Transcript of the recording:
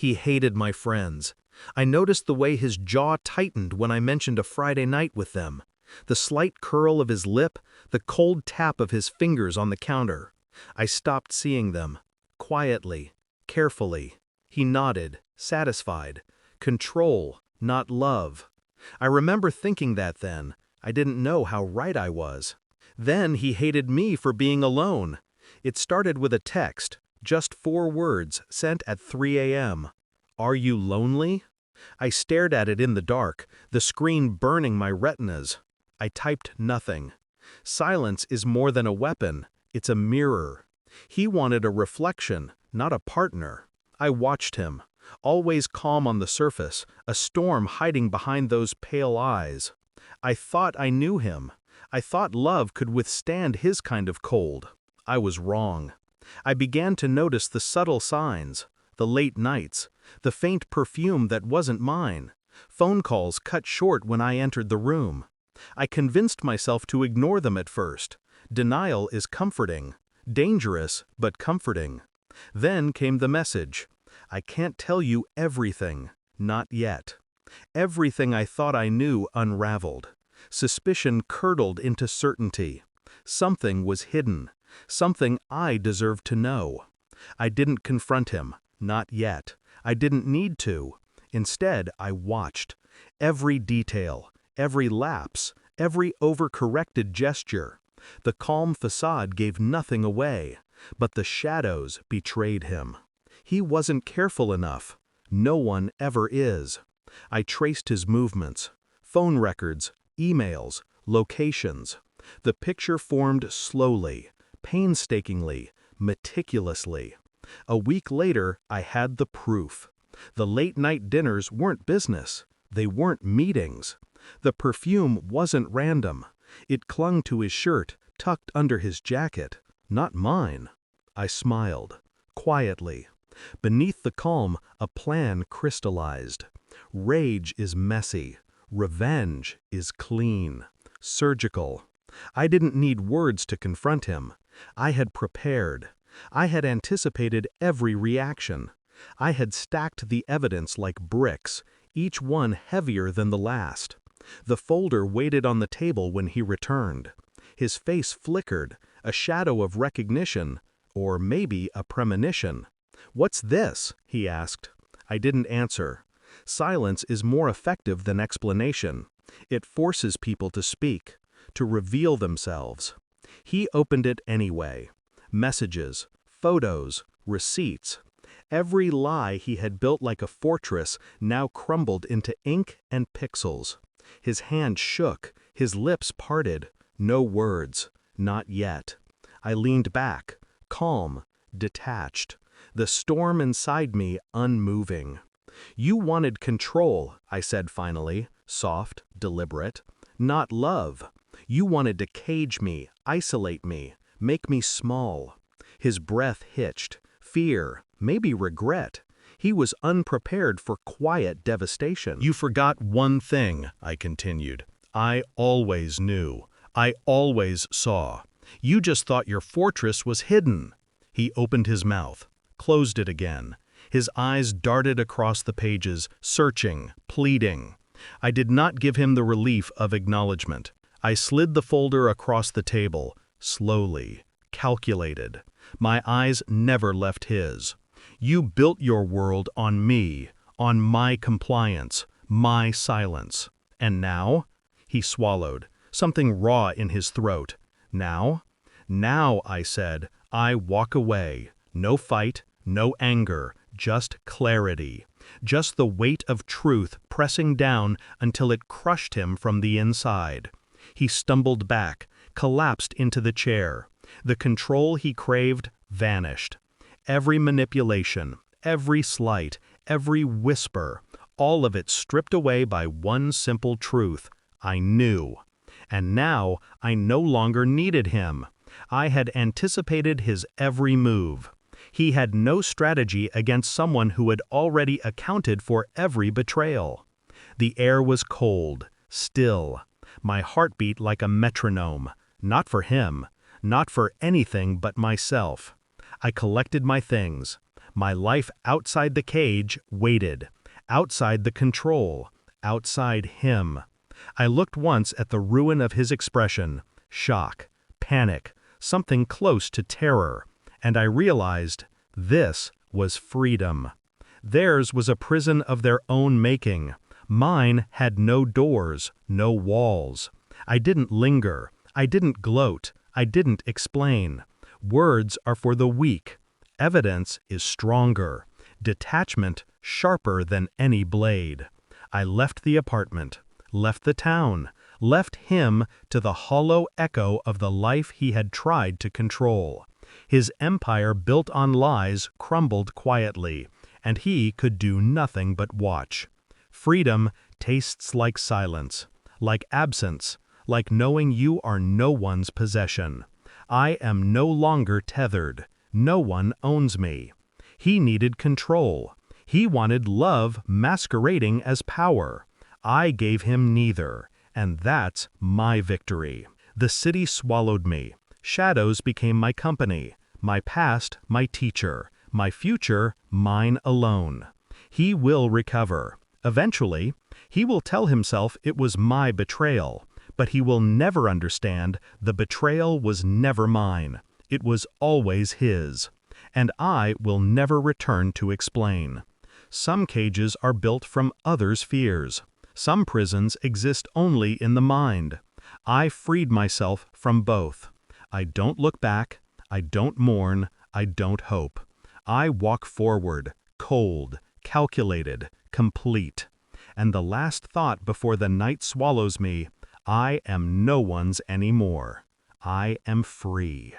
He hated my friends. I noticed the way his jaw tightened when I mentioned a Friday night with them. The slight curl of his lip, the cold tap of his fingers on the counter. I stopped seeing them. Quietly, carefully. He nodded, satisfied. Control, not love. I remember thinking that then. I didn't know how right I was. Then he hated me for being alone. It started with a text, just 4 words, sent at 3 a.m. "Are you lonely?" I stared at it in the dark, the screen burning my retinas. I typed nothing. Silence is more than a weapon, it's a mirror. He wanted a reflection, not a partner. I watched him, always calm on the surface, a storm hiding behind those pale eyes. I thought I knew him. I thought love could withstand his kind of cold. I was wrong. I began to notice the subtle signs, the late nights, the faint perfume that wasn't mine, phone calls cut short when I entered the room. I convinced myself to ignore them at first. Denial is comforting, dangerous but comforting. Then came the message. I can't tell you everything, not yet. Everything I thought I knew unraveled. Suspicion curdled into certainty. Something was hidden, something I deserved to know. I didn't confront him, not yet. I didn't need to. Instead, I watched. Every detail, every lapse, every overcorrected gesture. The calm facade gave nothing away, but the shadows betrayed him. He wasn't careful enough. No one ever is. I traced his movements, phone records, emails, locations. The picture formed slowly, painstakingly, meticulously. A week later, I had the proof. The late-night dinners weren't business. They weren't meetings. The perfume wasn't random. It clung to his shirt, tucked under his jacket. Not mine. I smiled. Quietly. Beneath the calm, a plan crystallized. Rage is messy. Revenge is clean. Surgical. I didn't need words to confront him. I had prepared. I had anticipated every reaction. I had stacked the evidence like bricks, each one heavier than the last. The folder waited on the table when he returned. His face flickered, a shadow of recognition, or maybe a premonition. "What's this?" he asked. I didn't answer. Silence is more effective than explanation. It forces people to speak, to reveal themselves. He opened it anyway. Messages, photos, receipts. Every lie he had built like a fortress now crumbled into ink and pixels. His hand shook, his lips parted. No words. Not yet. I leaned back, calm, detached. The storm inside me unmoving. "You wanted control," I said finally, soft, deliberate. "Not love. You wanted to cage me, isolate me, make me small." His breath hitched. Fear, maybe regret. He was unprepared for quiet devastation. "You forgot one thing," I continued. "I always knew. I always saw. You just thought your fortress was hidden." He opened his mouth, closed it again. His eyes darted across the pages, searching, pleading. I did not give him the relief of acknowledgement. I slid the folder across the table, slowly, calculated. My eyes never left his. "You built your world on me, on my compliance, my silence. And now?" He swallowed, something raw in his throat. "Now?" "Now," I said, "I walk away. No fight, no anger, just clarity. Just the weight of truth pressing down until it crushed him from the inside." He stumbled back, collapsed into the chair. The control he craved vanished. Every manipulation, every slight, every whisper, all of it stripped away by one simple truth. I knew. And now I no longer needed him. I had anticipated his every move. He had no strategy against someone who had already accounted for every betrayal. The air was cold, still. My heart beat like a metronome. Not for him, not for anything but myself. I collected my things. My life outside the cage waited, outside the control, outside him. I looked once at the ruin of his expression, shock, panic, something close to terror, and I realized this was freedom. Theirs was a prison of their own making. Mine had no doors, no walls. I didn't linger. I didn't gloat. I didn't explain. Words are for the weak. Evidence is stronger. Detachment sharper than any blade. I left the apartment, left the town, left him to the hollow echo of the life he had tried to control. His empire built on lies crumbled quietly, and he could do nothing but watch. Freedom tastes like silence, like absence, like knowing you are no one's possession. I am no longer tethered. No one owns me. He needed control. He wanted love masquerading as power. I gave him neither, and that's my victory. The city swallowed me. Shadows became my company, my past my teacher, my future mine alone. He will recover. Eventually, he will tell himself it was my betrayal, but he will never understand the betrayal was never mine. It was always his. And I will never return to explain. Some cages are built from others' fears. Some prisons exist only in the mind. I freed myself from both. I don't look back. I don't mourn. I don't hope. I walk forward, cold, calculated, complete. And the last thought before the night swallows me, I am no one's anymore. I am free.